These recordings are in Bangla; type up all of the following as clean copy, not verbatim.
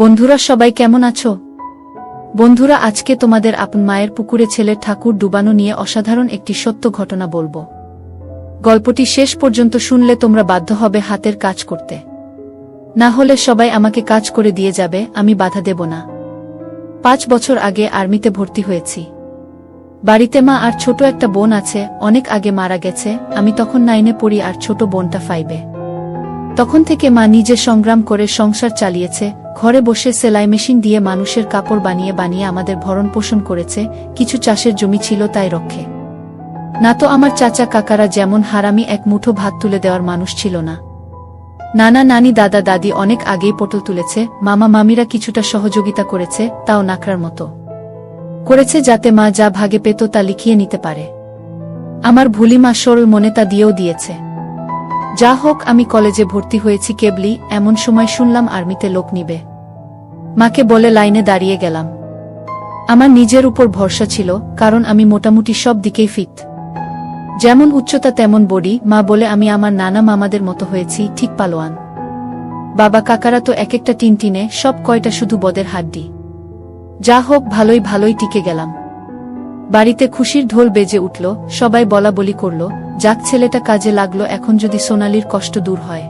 বন্ধুরা সবাই কেমন আছো? বন্ধুরা আজকে তোমাদের আপন মায়ের পুকুরে ছেলের ঠাকুর ডুবানো নিয়ে অসাধারণ একটি সত্য ঘটনা বলবো। গল্পটি শেষ পর্যন্ত শুনলে তোমরা বাধ্য হবে হাতের কাজ করতে। না হলে সবাই আমাকে কাজ করে দিয়ে যাবে, আমি বাধা দেব না। 5 বছর আগে আর্মিতে ভর্তি হয়েছি। বাড়িতে মা আর ছোট একটা বোন আছে, অনেক আগে মারা গেছে। আমি তখন 9-এ পড়ি আর ছোট বোনটা 5-এ। তখন থেকে মা নিজে সংগ্রাম করে সংসার চালিয়েছে। ঘরে বসে সেলাই মেশিন দিয়ে মানুষের কাপড় বানিয়ে বানিয়ে আমাদের ভরণ পোষণ করেছে। কিছু চাষের জমি ছিল তাই রক্ষে। না তো আমার চাচা কাকারা যেমন হারামি এক মুঠো ভাত তুলে দেওয়ার মানুষ ছিল না। নানা নানি দাদা দাদি অনেক আগেই পটল তুলেছে। মামা মামিরা কিছুটা সহযোগিতা করেছে, তাও নাকড়ার মতো করেছে যাতে মা যা ভাগে পেত তা লিখিয়ে নিতে পারে। আমার ভুলি মা সরল মনে তা দিয়েও দিয়েছে। যা হোক, আমি কলেজে ভর্তি হয়েছি কেবলই, এমন সময় শুনলাম আর্মিতে লোক নিবে। মাকে বলে লাইনে দাঁড়িয়ে গেলাম। আমার নিজের উপর ভরসা ছিল, কারণ আমি মোটামুটি সব দিকেই ফিট। যেমন উচ্চতা তেমন বডি। মা বলে আমি আমার নানা মামাদের মতো হয়েছি, ঠিক পালোয়ান। বাবা কাকারা তো এক একটা টিনটিনে, সব কয়টা শুধু বদের হাড্ডি। যা হোক, ভালোই টিকে গেলাম। বাড়িতে খুশির ঢোল বেজে উঠল, সবাই বলা বলি করল, যাক ছেলেটা কাজে লাগলো, এখন যদি সোনালির কষ্ট দূর হয়।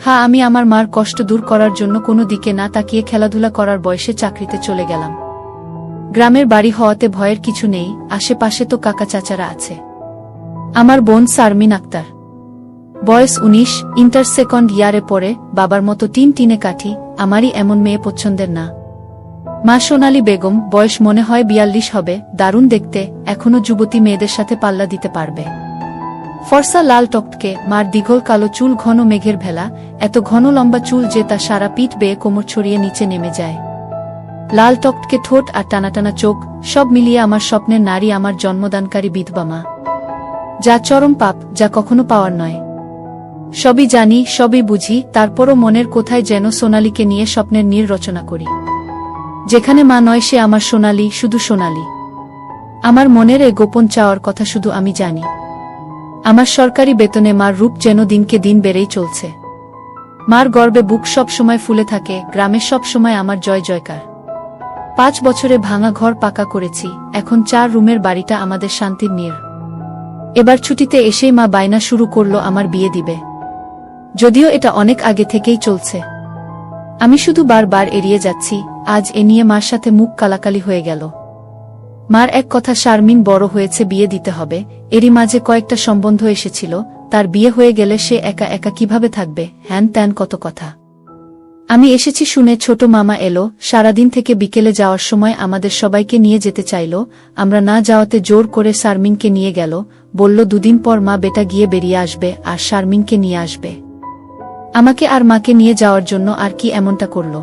হ্যাঁ, আমি আমার মার কষ্ট দূর করার জন্য কোনো দিকে না তাকিয়ে খেলাধুলা করার বয়সে চাকরিতে চলে গেলাম। গ্রামের বাড়ি হওয়াতে ভয়ের কিছু নেই, আশেপাশে তো কাকা চাচারা আছে। আমার বোন শারমিন আক্তার, বয়স 19, ইন্টার সেকেন্ড ইয়ারে পড়ে। বাবার মতো টিনে কাঠি, আমারই এমন মেয়ে পছন্দের না। মা সোনালী বেগম, বয়স মনে হয় 42 হবে, দারুণ দেখতে, এখনো যুবতী মেয়েদের সাথে পাল্লা দিতে পারবে। ফর্সা লাল টকটকে, মার দীঘল কালো চুল ঘন মেঘের ভেলা, এত ঘন লম্বা চুল যে তা সারা পিঠ বেয়ে কোমর ছড়িয়ে নিচে নেমে যায়। লাল টকটকে ঠোঁট আর টানাটানা চোখ, সব মিলিয়ে আমার স্বপ্নের নারী, আমার জন্মদানকারী বিধবা মা। যা চরম পাপ, যা কখনো পাওয়ার নয়। সবই জানি, সবই বুঝি, তারপরও মনের কোথায় যেন সোনালীকে নিয়ে স্বপ্নের নীড় রচনা করি। যেখানে মা নয় সে আমার সোনালী, শুধু সোনালী। আমার মনের এ গোপন চাওয়ার কথা শুধু আমি জানি। আমার সরকারি বেতনে মার রূপ যেন দিনকে দিন বেড়েই চলছে। মার গর্বে বুক সব সময় ফুলে থাকে, গ্রামে সব সময় আমার জয় জয়কার। 5 বছরে ভাঙা ঘর পাকা করেছি, এখন 4 রুমের বাড়িটা আমাদের শান্তির নীড়। এবার ছুটিতে এসেই মা বায়না শুরু করলো আমার বিয়ে দিবে। যদিও এটা অনেক আগে থেকেই চলছে, আমি শুধু বারবার এড়িয়ে যাচ্ছি। আজ এ নিয়ে মার সাথে মুখ কালাকালি হয়ে গেল। মার এক কথা, শারমিন বড় হয়েছে, বিয়ে দিতে হবে। এরই মাঝে কয়েকটা সম্বন্ধ এসেছিল, তার বিয়ে হয়ে গেলে সে একা একা কিভাবে থাকবে, হ্যান ত্যান কত কথা। আমি এসেছি শুনে ছোট মামা এলো। সারাদিন থেকে বিকেলে যাওয়ার সময় আমাদের সবাইকে নিয়ে যেতে চাইল। আমরা না যাওয়াতে জোর করে শারমিনকে নিয়ে গেল। বলল 2 দিন পর মা বেটা গিয়ে বেরিয়ে আসবে আর শারমিনকে নিয়ে আসবে। আমাকে আর মাকে নিয়ে যাওয়ার জন্য আর কি এমনটা করল।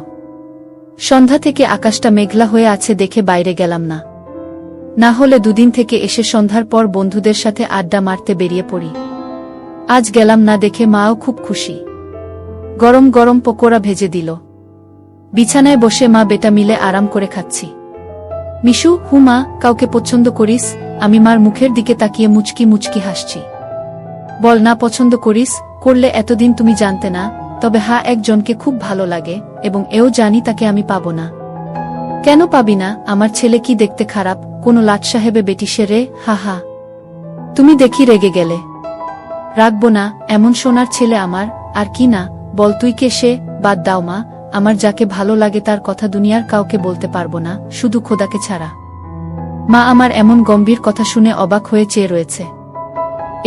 সন্ধ্যা থেকে আকাশটা মেঘলা হয়ে আছে দেখে বাইরে গেলাম না। না হলে 2 দিন থেকে এসে সন্ধ্যার পর বন্ধুদের সাথে আড্ডা মারতে বেরিয়ে পড়ি। আজ গেলাম না দেখে মাও খুব খুশি। গরম গরম পকোড়া ভেজে দিল। বিছানায় বসে মা বেটা মিলে আরাম করে খাচ্ছি। মিশু, হুমা, কাউকে পছন্দ করিস? আমি মার মুখের দিকে তাকিয়ে মুচকি মুচকি হাসছি। বল না পছন্দ করিস? করলে এতদিন তুমি জানতে না। তবে হ্যাঁ, একজনকে খুব ভালো লাগে, এবং এও জানি তাকে আমি পাবো না। কেন পাবি না? আমার ছেলে কি দেখতে খারাপ? কোনো লাট সাহেবে বেটি সে রে? হা হা। তুমি দেখি রেগে গেলে। রাখবো না, এমন সোনার ছেলে আমার। আর কি না, বল তুই কে সে? বাদ দাও মা, আমার যাকে ভালো লাগে তার কথা দুনিয়ার কাউকে বলতে পারবো না, শুধু খোদাকে ছাড়া। মা আমার এমন গম্ভীর কথা শুনে অবাক হয়ে চেয়ে রয়েছে।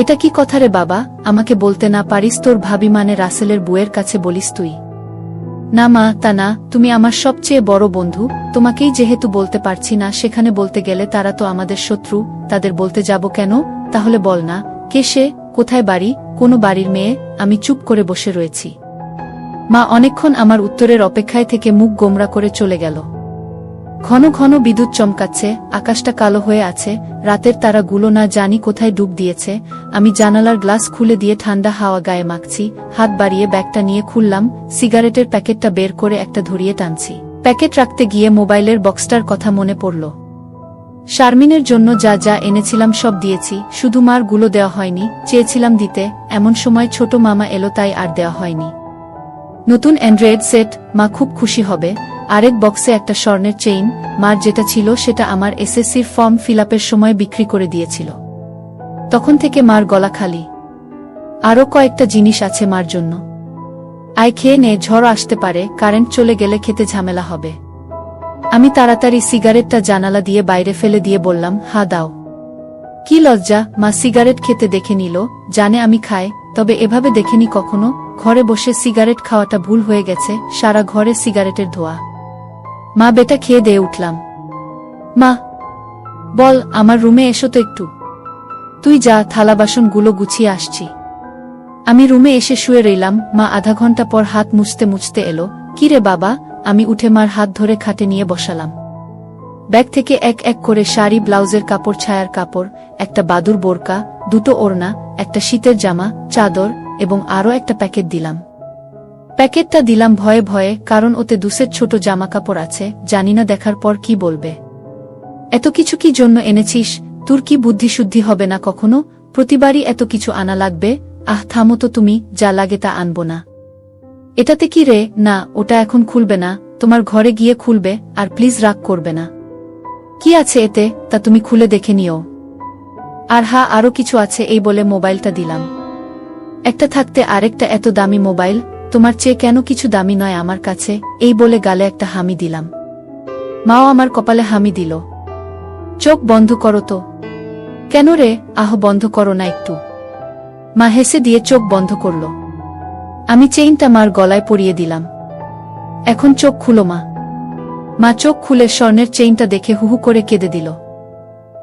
এটা কি কথা রে বাবা? আমাকে বলতে না পারিস তোর ভাবি মানে রাসেলের বুয়ের কাছে বলিস তুই? না মা, তা না, তুমি আমার সবচেয়ে বড় বন্ধু। তোমাকেই যেহেতু বলতে পারছি না, সেখানে বলতে গেলে তারা তো আমাদের শত্রু, তাদের বলতে যাব কেন? তাহলে বল না, কে সে, কোথায় বাড়ি, কোনো বাড়ির মেয়ে? আমি চুপ করে বসে রয়েছি। মা অনেকক্ষণ আমার উত্তরের অপেক্ষায় থেকে মুখ গোমরা করে চলে গেল। ঘন ঘন বিদ্যুৎ চমকাচ্ছে, আকাশটা কালো হয়ে আছে, রাতের তারাগুলো না জানি কোথায় ডুব দিয়েছে। আমি জানালার গ্লাস খুলে দিয়ে ঠান্ডা হাওয়া গায়ে মাখছি। হাত বাড়িয়ে ব্যাগটা নিয়ে খুললাম, সিগারেটের প্যাকেটটা বের করে একটা ধরিয়ে টানছি। প্যাকেট রাখতে গিয়ে মোবাইলের বক্সটার কথা মনে পড়ল। শারমিনের জন্য যা যা এনেছিলাম সব দিয়েছি, শুধু মার গুলো দেওয়া হয়নি। চেয়েছিলাম দিতে, এমন সময় ছোট মামা এলো, তাই আর দেওয়া হয়নি। নতুন অ্যান্ড্রয়েড সেট, মা খুব খুশি হবে। আরেক বক্সে একটা স্বর্ণের চেইন, মার যেটা ছিল সেটা আমার এসএসসির ফর্ম ফিলআপের সময় বিক্রি করে দিয়েছিল। তখন থেকে মার গলা খালি। আরও কয়েকটা জিনিস আছে মার জন্য। আয় খেয়ে নে, ঝড় আসতে পারে, কারেন্ট চলে গেলে খেতে ঝামেলা হবে। আমি তাড়াতাড়ি সিগারেটটা জানালা দিয়ে বাইরে ফেলে দিয়ে বললাম, হা দাও। কি লজ্জা, মা সিগারেট খেতে দেখে নিল, জানে আমি খাই, তবে এভাবে দেখেনি কখনো। ঘরে বসে সিগারেট খাওয়াটা ভুল হয়ে গেছে, সারা ঘরে সিগারেটের ধোঁয়া। মা বেটা খেয়ে দিয়ে উঠলাম। মা বল, আমার রুমে এসো তো একটু। তুই যা, থালা বাসনগুলো গুছিয়ে আসছি। আমি রুমে এসে শুয়ে রইলাম। মা আধা ঘন্টা পর হাত মুছতে মুছতে এলো। কি রে বাবা? আমি উঠে মার হাত ধরে খাটে নিয়ে বসালাম। ব্যাগ থেকে এক এক করে শাড়ি, ব্লাউজের কাপড়, ছায়ার কাপড়, একটা বাদুর বোরকা, দুটো ওড়না, একটা শীতের জামা, চাদর এবং আরও একটা প্যাকেট দিলাম। প্যাকেটটা দিলাম ভয়ে ভয়ে, কারণ ওতে দুসের ছোট জামা কাপড় আছে, জানি না দেখার পর কি বলবে। এত কিছু কি জন্য এনেছিস? তোর কি বুদ্ধি শুদ্ধি হবে না কখনো? প্রতিবারই এত কিছু আনা লাগবে? আহ থামো তো তুমি, যা লাগে তা আনবো না। এটাতে কি রে? না, ওটা এখন খুলবে না, তোমার ঘরে গিয়ে খুলবে, আর প্লিজ রাগ করবে না। কি আছে এতে, তা তুমি খুলে দেখে নিও। আর হ্যাঁ, আরও কিছু আছে, এই বলে মোবাইলটা দিলাম। একটা থাকতে আরেকটা এত দামি মোবাইল, তোমার চেয়ে কেন কিছু দামি নয় আমার কাছে, এই বলে গালে একটা হামি দিলাম। মাও আমার কপালে হামি দিল। চোখ বন্ধ করো তো। কেন রে? আহ বন্ধ করো না একটু। মা হেসে দিয়ে চোখ বন্ধ করল। আমি চেইনটা মার গলায় পরিয়ে দিলাম। এখন চোখ খুলো মা। মা চোখ খুলে স্বর্ণের চেইনটা দেখে হুহু করে কেঁদে দিল।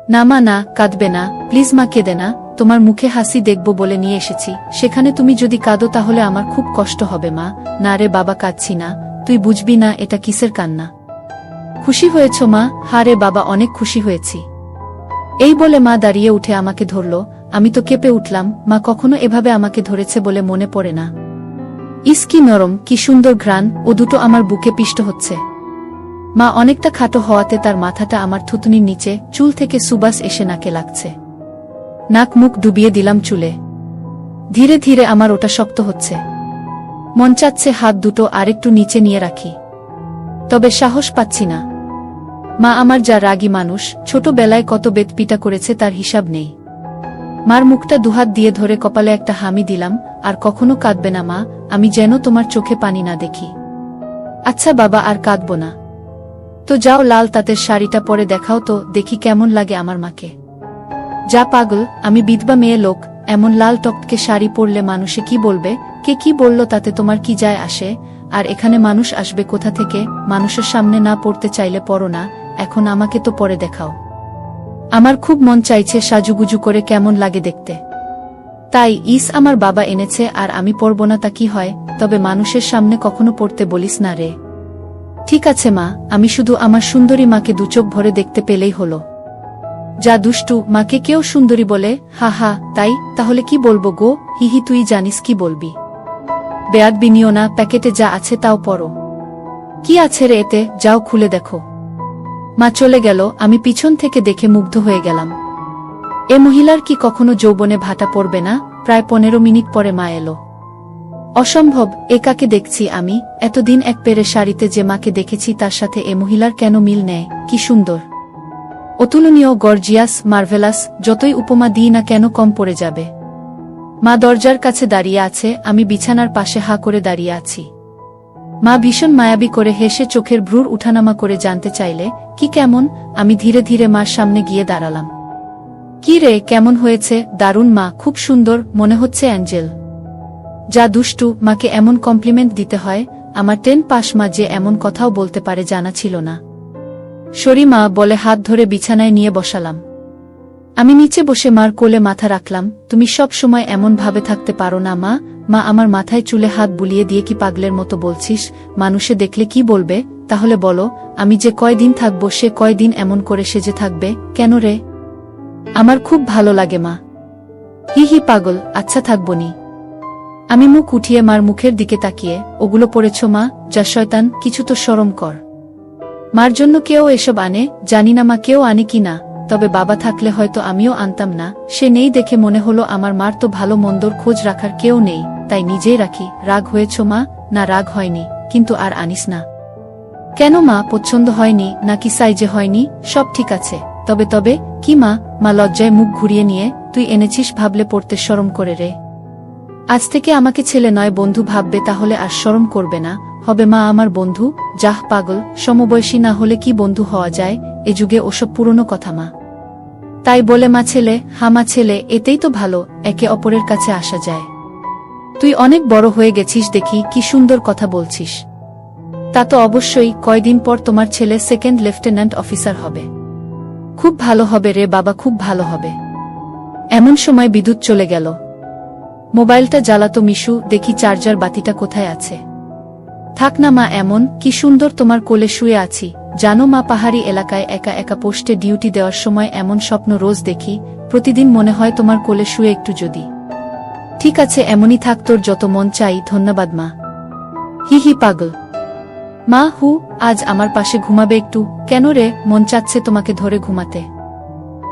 না মা না, কাঁদবে না, প্লিজ মা, কেঁদে না, তোমার মুখে হাসি দেখব বলে নিয়ে এসেছি, সেখানে তুমি যদি কাঁদো তাহলে আমার খুব কষ্ট হবে মা। না রে বাবা, কাঁদছি না, তুই বুঝবি না এটা কিসের কান্না। খুশি হয়েছ মা? হা রে বাবা, অনেক খুশি হয়েছি। এই বলে মা দাঁড়িয়ে উঠে আমাকে ধরল। আমি তো কেঁপে উঠলাম। মা কখনো এভাবে আমাকে ধরেছে বলে মনে পড়ে না। ইস কি নরম, কি সুন্দর ঘ্রাণ, ও দুটো আমার বুকে পিষ্ট হচ্ছে। মা অনেকটা খাটো হওয়াতে তার মাথাটা আমার থুতনির নিচে, চুল থেকে সুবাস এসে নাকে লাগছে। নাক মুখ ডুবিয়ে দিলাম চুলে। ধীরে ধীরে আমার ওটা শক্ত হচ্ছে। মন চাচ্ছে হাত দুটো আরেকটু নিচে নিয়ে রাখি, তবে সাহস পাচ্ছি না। মা আমার যা রাগী মানুষ, ছোটবেলায় কত বেদপিটা করেছে তার হিসাব নেই। মার মুখটা দুহাত দিয়ে ধরে কপালে একটা হামি দিলাম। আর কখনো কাঁদবে না মা, আমি যেন তোমার চোখে পানি না দেখি। আচ্ছা বাবা, আর কাঁদব না। তো যাও, লাল তাঁতের শাড়িটা পরে দেখাও তো, দেখি কেমন লাগে আমার মাকে। যা পাগল, আমি বিধবা মেয়ে লোক, এমন লাল টকটকে শাড়ি পরলে মানুষে কি বলবে? কে কি বলল তাতে তোমার কি যায় আসে? আর এখানে মানুষ আসবে কোথা থেকে? মানুষের সামনে না পড়তে চাইলে পড়ো না, এখন আমাকে তো পরে দেখাও। আমার খুব মন চাইছে সাজুগুজু করে কেমন লাগে দেখতে। তাই ইস আমার বাবা এনেছে, আর আমি পরব না তা কি হয়? তবে মানুষের সামনে কখনো পড়তে বলিস না রে। ঠিক আছে মা, আমি শুধু আমার সুন্দরী মাকে দুচোখ ভরে দেখতে পেলেই হলো। যা দুষ্টু, মাকে কেউ সুন্দরী বলে? হা হা, তাই? তাহলে কি বলবো গো? হিহি, তুই জানিস কি বলবি। বেয়াদবি নিও না, প্যাকেটে যা আছে তাও পড়ো। কি আছে রে এতে? যাও খুলে দেখো। মা চলে গেল। আমি পিছন থেকে দেখে মুগ্ধ হয়ে গেলাম। এ মহিলার কি কখনো যৌবনে ভাটা পড়বে না? প্রায় 15 মিনিট পরে মা এলো। অসম্ভব, এ কাকে দেখছি আমি? এতদিন এক পেরে শাড়িতে যে মাকে দেখেছি তার সাথে এ মহিলার কেন মিল নেয়? কি সুন্দর, অতুলনীয়, গর্জিয়াস, মার্ভেলাস, যতই উপমা দিই না কেন কম পড়ে যাবে। মা দরজার কাছে দাঁড়িয়ে আছে, আমি বিছানার পাশে হা করে দাঁড়িয়ে আছি। মা ভীষণ মায়াবী করে হেসে চোখের ভ্রুর উঠানামা করে জানতে চাইলে, কি কেমন? আমি ধীরে ধীরে মার সামনে গিয়ে দাঁড়ালাম। কি রে, কেমন হয়েছে? দারুণ মা, খুব সুন্দর, মনে হচ্ছে অ্যাঞ্জেল। যা দুষ্টু, মাকে এমন কমপ্লিমেন্ট দিতে হয়? আমার 10 পাস মা যে এমন কথাও বলতে পারে জানা ছিল না। সরি মা বলে হাত ধরে বিছানায় নিয়ে বসালাম। আমি নিচে বসে মার কোলে মাথা রাখলাম। তুমি সব সময় এমন ভাবে থাকতে পারো না মা? মা আমার মাথায় চুলে হাত বুলিয়ে দিয়ে, কি পাগলের মতো বলছিস? মানুষে দেখলে কি বলবে? তাহলে বলো, আমি যে কয়দিন থাকবো সে কয়দিন এমন করে সেজে থাকবে কেন রে? আমার খুব ভালো লাগে মা। হি হি পাগল, আচ্ছা থাকবনি। আমি মুখ উঠিয়ে মার মুখের দিকে তাকিয়ে, ওগুলো পড়েছ মা? যা শয়তান, কিছু তো শরম কর। মার জন্য কেউ এসব আনে? জানি না মা কেউ আনে কি না, তবে বাবা থাকলে হয়তো আমিও আনতাম না। সে নেই দেখে মনে হলো আমার মার তো ভালো মন্দর খোঁজ রাখার কেউ নেই, তাই নিজেই রাখি। রাগ হয়েছ মা? না রাগ হয়নি, কিন্তু আর আনিস না। কেন মা, পছন্দ হয়নি নাকি সাইজে হয়নি? সব ঠিক আছে। তবে তবে কি মা? মা লজ্জায় মুখ ঘুরিয়ে নিয়ে, তুই এনেছিস ভাবলে পড়তে শরম করে রে। আজ থেকে আমাকে ছেলে নয় বন্ধু ভাববে, তাহলে আর শরম করবে না। হবে মা আমার বন্ধু। যাহ পাগল, সমবয়সী না হলে কি বন্ধু হওয়া যায়? এ যুগে ওসব পুরনো কথা মা। তাই বলে মা ছেলে, হামা ছেলে, এতেই তো ভালো, একে অপরের কাছে আসা যায়। তুই অনেক বড় হয়ে গেছিস দেখি, কি সুন্দর কথা বলছিস। তা তো অবশ্যই, কয়দিন পর তোমার ছেলে সেকেন্ড লেফটেন্যান্ট অফিসার হবে। খুব ভালো হবে রে বাবা, খুব ভালো হবে। এমন সময় বিদ্যুৎ চলে গেল। মোবাইলটা জ্বালাতো মিশু, দেখি চার্জার বাতিটা কোথায় আছে। থাক না মা, এমন কি সুন্দর তোমার কোলে শুয়ে আছি। জানো মা, পাহাড়ি এলাকায় একা একা পোস্টে ডিউটি দেওয়ার সময় এমন স্বপ্ন রোজ দেখি। প্রতিদিন মনে হয় তোমার কোলে শুয়ে একটু যদি। ঠিক আছে, এমনই থাক, তোর যত মন চাই। ধন্যবাদ মা। হি হি পাগল। মা হু, আজ আমার পাশে ঘুমাবে একটু? কেন রে, মন চাচ্ছে তোমাকে ধরে ঘুমাতে।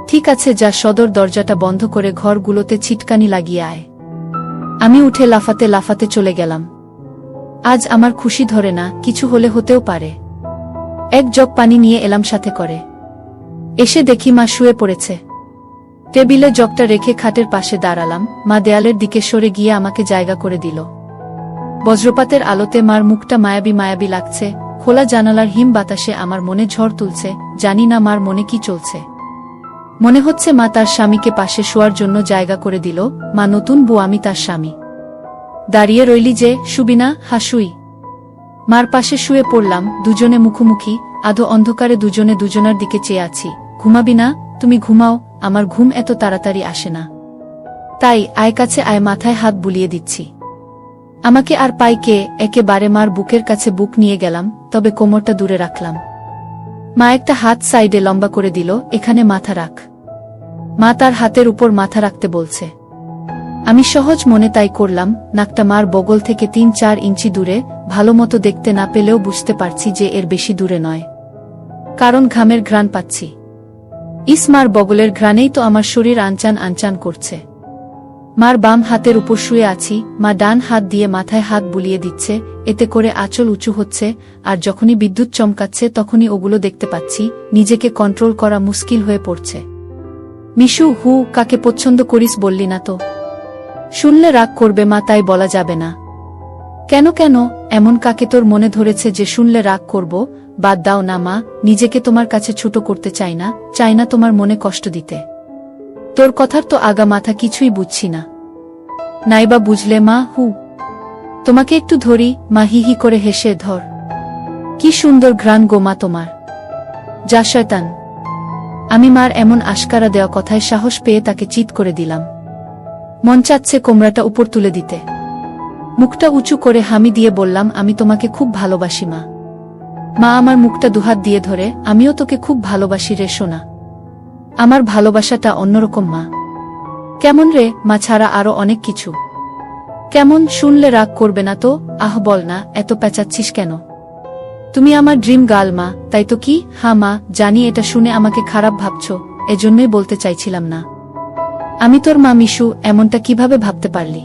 ঠিক আছে, যা সদর দরজাটা বন্ধ করে ঘরগুলোতে ছিটকানি লাগিয়ে আয়। আমি উঠে লাফাতে লাফাতে চলে গেলাম। আজ আমার খুশি ধরে না, কিছু হলে হতেও পারে। এক জগ পানি নিয়ে এলাম সাথে করে। এসে দেখি মা শুয়ে পড়েছে। টেবিলে জগটা রেখে খাটের পাশে দাঁড়ালাম। মা দেয়ালের দিকে সরে গিয়ে আমাকে জায়গা করে দিল। বজ্রপাতের আলোতে মার মুখটা মায়াবী মায়াবী লাগছে। খোলা জানালার হিম বাতাসে আমার মনে ঝড় তুলছে। জানি না মার মনে কি চলছে। মনে হচ্ছে মা তার স্বামীকে পাশে শোয়ার জন্য জায়গা করে দিল। মা নতুন বউ, আমি তার স্বামী। দাঁড়িয়ে রইলি যে, শুবি না? হাসুই। মার পাশে শুয়ে পড়লাম, দুজনে মুখোমুখি। আধো অন্ধকারে দুজনে দুজনার দিকে চেয়ে আছি। ঘুমাবি না? তুমি ঘুমাও, আমার ঘুম এত তাড়াতাড়ি আসে না। তাই আয় কাছে আয়, মাথায় হাত বুলিয়ে দিচ্ছি। আমাকে আর পাই কে? একেবারে মার বুকের কাছে বুক নিয়ে গেলাম, তবে কোমরটা দূরে রাখলাম। মা একটা হাত সাইডে লম্বা করে দিল, এখানে মাথা রাখ। মা তার হাতের উপর মাথা রাখতে বলছে। আমি সহজ মনে তাই করলাম। নাকটা মার বগল থেকে ৩-৪ ইঞ্চি দূরে। ভালো মতো দেখতে না পেলেও বুঝতে পারছি যে এর বেশি দূরে নয়, কারণ ঘামের ঘ্রাণ পাচ্ছি। মার বগলের ঘ্রাণেই তো আমার শরীর আনচান আনচান করছে। মার বাম হাতের উপর শুয়ে আছি। মা ডান হাত দিয়ে মাথায় হাত বুলিয়ে দিচ্ছে, এতে করে আঁচল উঁচু হচ্ছে। আর যখনই বিদ্যুৎ চমকাচ্ছে তখনই ওগুলো দেখতে পাচ্ছি। নিজেকে কন্ট্রোল করা মুশকিল হয়ে পড়ছে। মিশু, হু, কাকে পছন্দ করিস বললি না তো? শুনলে রাগ করবে মা, তাই বলা যাবে না। কেন কেন, এমন কাকে তোর মনে ধরেছে যে শুনলে রাগ করব? বাদ দাও না মা, নিজেকে তোমার কাছে ছোট করতে চাই না তোমার মনে কষ্ট দিতে। তোর কথার তো আগা মাথা কিছুই বুঝছি না। নাইবা বুঝলে মা, হু। তোমাকে একটু ধরি। মা হি হি করে হেসে, ধর। কি সুন্দর ঘ্রাণ গো মা তোমার। যা শয়তান। আমি মার এমন আশকারা দেওয়া কথায় সাহস পেয়ে তাকে চিৎ করে দিলাম। মন চাচ্ছে কোমরাটা উপর তুলে দিতে। মুখটা উঁচু করে হামি দিয়ে বললাম, আমি তোমাকে খুব ভালোবাসি মা। মা আমার মুখটা দুহাত দিয়ে ধরে, আমিও তোকে খুব ভালোবাসি রে সোনা। আমার ভালোবাসাটা অন্যরকম মা। কেমন রে? মা ছাড়া আরো অনেক কিছু। কেমন? শুনলে রাগ করবে না তো? আহ বল না, এত পেঁচাচ্ছিস কেন? তুমি আমার ড্রিম গার্ল মা, তাই তো? কি? হ্যাঁ মা, জানি এটা শুনে আমাকে খারাপ ভাবছ, এজন্যই বলতে চাইছিলাম না। আমি তোর মা মিশু, এমনটা কিভাবে ভাবতে পারলি?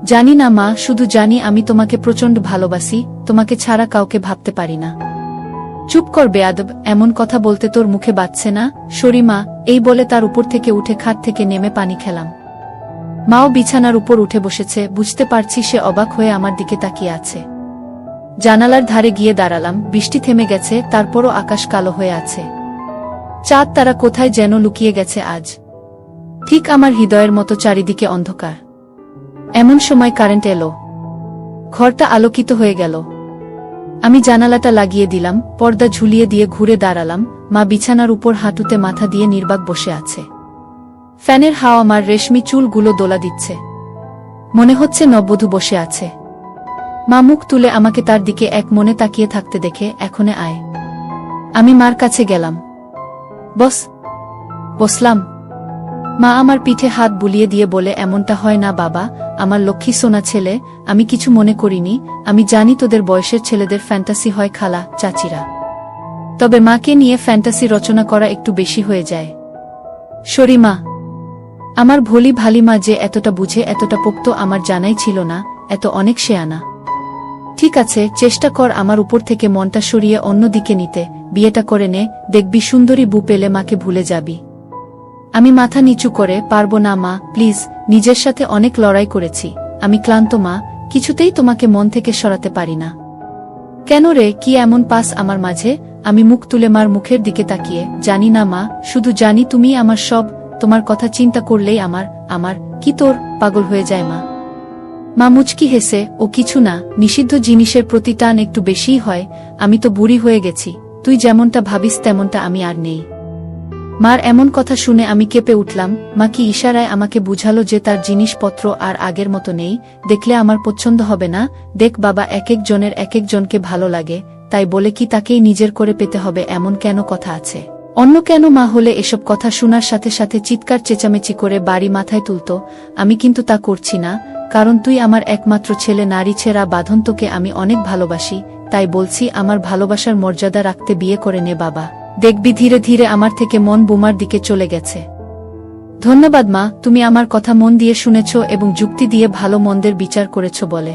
জানি না মা, শুধু জানি আমি তোমাকে প্রচণ্ড ভালোবাসি। তোমাকে ছাড়া কাউকে ভাবতে পারি না। চুপ কর বেয়াদব, এমন কথা বলতে তোর মুখে বাজছে না? সরি মা। এই বলে তার উপর থেকে উঠে খাট থেকে নেমে পানি খেলাম। মাও বিছানার উপর উঠে বসেছে। বুঝতে পারছি সে অবাক হয়ে আমার দিকে তাকিয়ে আছে। জানালার ধারে গিয়ে দাঁড়ালাম। বৃষ্টি থেমে গেছে, তারপরও আকাশ কালো হয়ে আছে। চাঁদ তারা কোথায় যেন লুকিয়ে গেছে আজ। ঠিক আমার হৃদয়ের মতো চারিদিকে অন্ধকার। এমন সময় কারেন্ট এলো। ঘরটা আলোকিত হয়ে গেল। আমি জানালাটা লাগিয়ে দিলাম, পর্দা ঝুলিয়ে দিয়ে ঘুরে দাঁড়ালাম। মা বিছানার উপর হাঁটুতে মাথা দিয়ে নির্বাক বসে আছে। ফ্যানের হাওয়া আমার রেশমি চুলগুলো দোলা দিচ্ছে। মনে হচ্ছে নববধূ বসে আছে। মা মুখ তুলে আমাকে তার দিকে এক মনে তাকিয়ে থাকতে দেখে, এখনে আয়। আমি মার কাছে গেলাম। বসলাম। মা আমার পিঠে হাত বুলিয়ে দিয়ে বলে, এমনটা হয় না বাবা, আমার লক্ষ্মী সোনা ছেলে। আমি কিছু মনে করিনি। আমি জানি তোদের বয়সের ছেলেদের ফ্যান্টাসি হয় খালা, চাচিরা। তবে মাকে নিয়ে ফ্যান্টাসি রচনা করা একটু বেশি হয়ে যায়। সরি মা। আমার ভোলি ভালি মা যে এতটা বুঝে, এতটা পোক্ত আমার জানাই ছিল না। এত অনেক শেয়ানা। ঠিক আছে, চেষ্টা কর আমার উপর থেকে মনটা সরিয়ে অন্যদিকে নিতে, বিয়েটা করে নে, দেখবি সুন্দরী বউ পেলে মাকে ভুলে যাবি। আমি মাথা নিচু করে, পারবো না মা, প্লিজ, নিজের সাথে অনেক লড়াই করেছি, আমি ক্লান্ত মা, কিছুতেই তোমাকে মন থেকে সরাতে পারি না। কেন রে, কি এমন পাস আমার মাঝে? আমি মুখ তুলে মার মুখের দিকে তাকিয়ে, জানি না মা, শুধু জানি তুমি আমার সব, তোমার কথা চিন্তা করলেই আমার কি তোর পাগল হয়ে যায় মা। মা মুচকি হেসে, ও কিছু না, নিষিদ্ধ জিনিসের প্রতি টান একটু বেশিই হয়, আমি তো বুড়ি হয়ে গেছি, তুই যেমনটা ভাবিস তেমনটা আমি আর নেই। মার এমন কথা শুনে আমি কেঁপে উঠলাম। মা কি ইশারায় আমাকে বুঝালো যে তার জিনিসপত্র আর আগের মতো নেই, দেখলে আমার পছন্দ হবে না? দেখ বাবা, এক একজনের এক একজনকে ভালো লাগে, তাই বলে কি তাকেই নিজের করে পেতে হবে এমন কেন কথা আছে? অন্য কেন মা হলে এসব কথা শোনার সাথে সাথে চিৎকার চেঁচামেচি করে বাড়ি মাথায় তুলত। আমি কিন্তু তা করছি না, কারণ তুই আমার একমাত্র ছেলে, নারী ছেঁড়া বাঁধন, তোকে আমি অনেক ভালোবাসি, তাই বলছি আমার ভালোবাসার মর্যাদা রাখতে বিয়ে করে নে বাবা, দেখবি ধীরে ধীরে আমার থেকে মন বোমার দিকে চলে গেছে। ধন্যবাদ মা, তুমি আমার কথা মন দিয়ে শুনেছ এবং যুক্তি দিয়ে ভালো মন্দের বিচার করেছ বলে।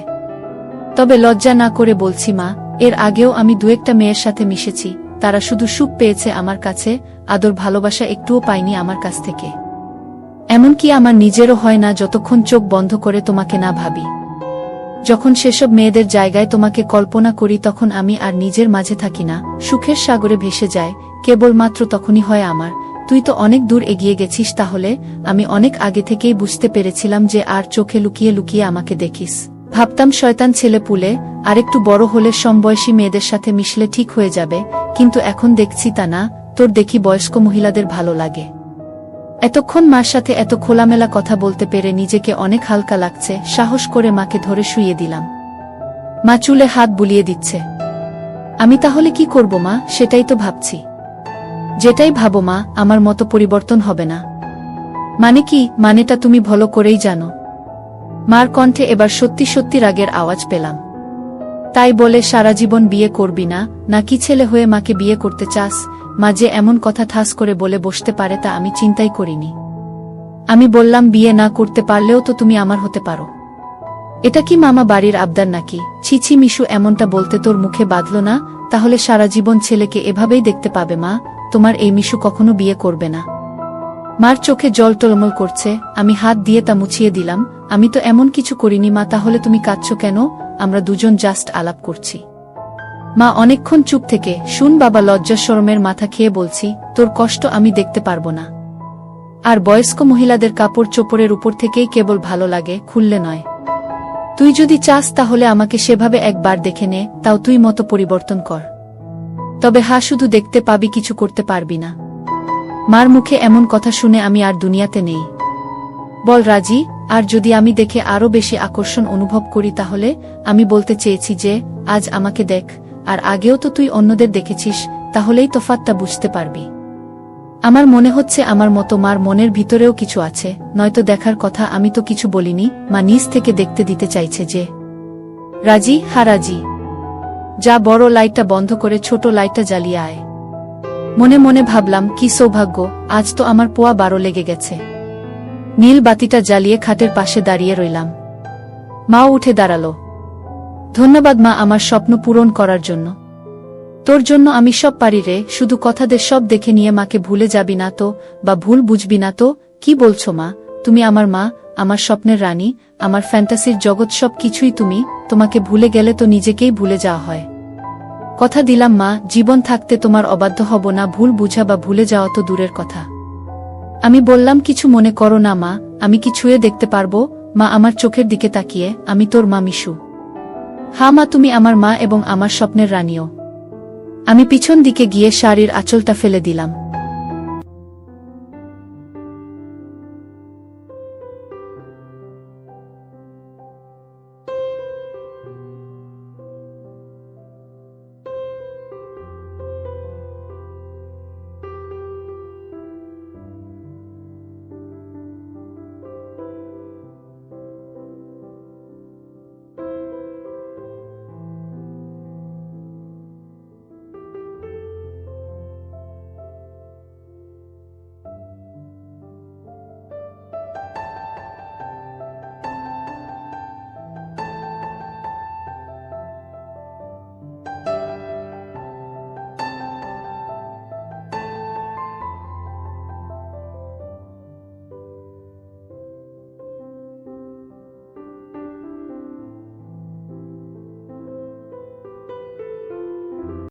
তবে লজ্জা না করে বলছি মা, এর আগেও আমি দু একটা মেয়ের সাথে মিশেছি, তারা শুধু সুখ পেয়েছে আমার কাছে, আদর ভালোবাসা একটুও পাইনি আমার কাছ থেকে। এমনকি আমার নিজেরও হয় না যতক্ষণ চোখ বন্ধ করে তোমাকে না ভাবি। যখন সেসব মেয়েদের জায়গায় তোমাকে কল্পনা করি তখন আমি আর নিজের মাঝে থাকি না, সুখের সাগরে ভেসে যায়, কেবলমাত্র তখনই হয় আমার। তুই তো অনেক দূর এগিয়ে গেছিস, তাহলে আমি অনেক আগে থেকেই বুঝতে পেরেছিলাম যে আর চোখে লুকিয়ে লুকিয়ে আমাকে দেখিস। ভাবতাম শয়তান ছেলে পুলে, আরেকটু বড় হলে সমবয়সী মেয়েদের সাথে মিশলে ঠিক হয়ে যাবে, কিন্তু এখন দেখছি তা না, তোর দেখি বয়স্ক মহিলাদের ভালো লাগে। এতক্ষণ মার সাথে এত খোলামেলা কথা বলতে পেরে নিজেকে অনেক হালকা লাগছে। সাহস করে মাকে ধরে শুইয়ে দিলাম। মা চুলে হাত বুলিয়ে দিচ্ছে। আমি তাহলে কি করব মা, সেটাই তো ভাবছি। যেটাই ভাবো মা, আমার মতো পরিবর্তন হবে না। মানে কি? মানেটা তুমি ভালো করেই জানো। মার কণ্ঠে এবার সত্যি সত্যি রাগের আওয়াজ পেলাম। তাই বলে সারা জীবন বিয়ে করবি না, নাকি ছেলে হয়ে মাকে বিয়ে করতে চাস? মা যে এমন কথা ঠাস করে বলে বসতে পারে তা আমি চিন্তাই করিনি। আমি বললাম, বিয়ে না করতে পারলেও তো তুমি আমার হতে পারো। এটা কি মামা বাড়ির আবদার নাকি? ছি ছি মিশু, এমনটা বলতে তোর মুখে বাঁধল না? তাহলে সারা জীবন ছেলেকে এভাবেই দেখতে পাবে মা, তোমার এই মিশু কখনো বিয়ে করবে না। মার চোখে জল টলমল করছে, আমি হাত দিয়ে তা মুছিয়ে দিলাম। আমি তো এমন কিছু করিনি মা, তাহলে তুমি কাঁদছো কেন? আমরা দুজন জাস্ট আলাপ করছি। মা অনেকক্ষণ চুপ থেকে, শুন বাবা, লজ্জা শরমের মাথা খেয়ে বলছি, তোর কষ্ট আমি দেখতে পারবো না। আর বয়স্ক মহিলাদের কাপড় চোপড়ের উপর থেকেই কেবল ভালো লাগে, খুললে নয়। তুই যদি চাস তাহলে আমাকে সেভাবে একবার দেখে নে, তাও তুই মতো পরিবর্তন কর। তবে শুধু দেখতে পাবি, কিছু করতে পারবি না। মার মুখে এমন কথা শুনে আমি আর দুনিয়াতে নেই। বল রাজি? আর যদি আমি দেখে আরো বেশি আকর্ষণ অনুভব করি তাহলে? আমি বলতে চেয়েছি যে, আজ আমাকে দেখ, আর আগেও তো তুই অন্যদের দেখেছিস, তাহলেই তফাৎটা বুঝতে পারবি। আমার মনে হচ্ছে আমার মতো মার মনের ভিতরেও কিছু আছে, নয়তো দেখার কথা। আমি তো কিছু বলিনি, মা নিজ থেকে দেখতে দিতে চাইছে যে। রাজি? রাজি। যা, বড় লাইটটা বন্ধ করে ছোট লাইটটা জ্বালিয়ে আয়। মনে মনে ভাবলাম, কি সৌভাগ্য, আজ তো আমার পোয়া 12 লেগে গেছে। নীল বাতিটা জ্বালিয়ে খাটের পাশে দাঁড়িয়ে রইলাম। মাও উঠে দাঁড়ালো। ধন্যবাদ মা, আমার স্বপ্ন পূরণ করার জন্য। তোর জন্য আমি সব পারি রে, শুধু কথাদের সব দেখে নিয়ে মাকে ভুলে যাবি না তো, বা ভুল বুঝবি না তো? কি বলছো মা? তুমি আমার মা, আমার স্বপ্নের রানী, আমার ফ্যান্টাসির জগৎ, সব কিছুই তুমি। তোমাকে ভুলে গেলে তো নিজেকেই ভুলে যাওয়া হয়। কথা দিলাম মা, জীবন থাকতে তোমার অবাধ্য হব না। ভুল বুঝা বা ভুলে যাওয়া তো দূরের কথা। আমি বললাম, কিছু মনে করো না মা, আমি কি ছুঁয়ে দেখতে পারবো? মা আমার চোখের দিকে তাকিয়ে, আমি তোর মা মিশু। মা, তুমি আমার মা এবং আমার স্বপ্নের রানীও। আমি পিছন দিকে গিয়ে শাড়ির আঁচলটা ফেলে দিলাম।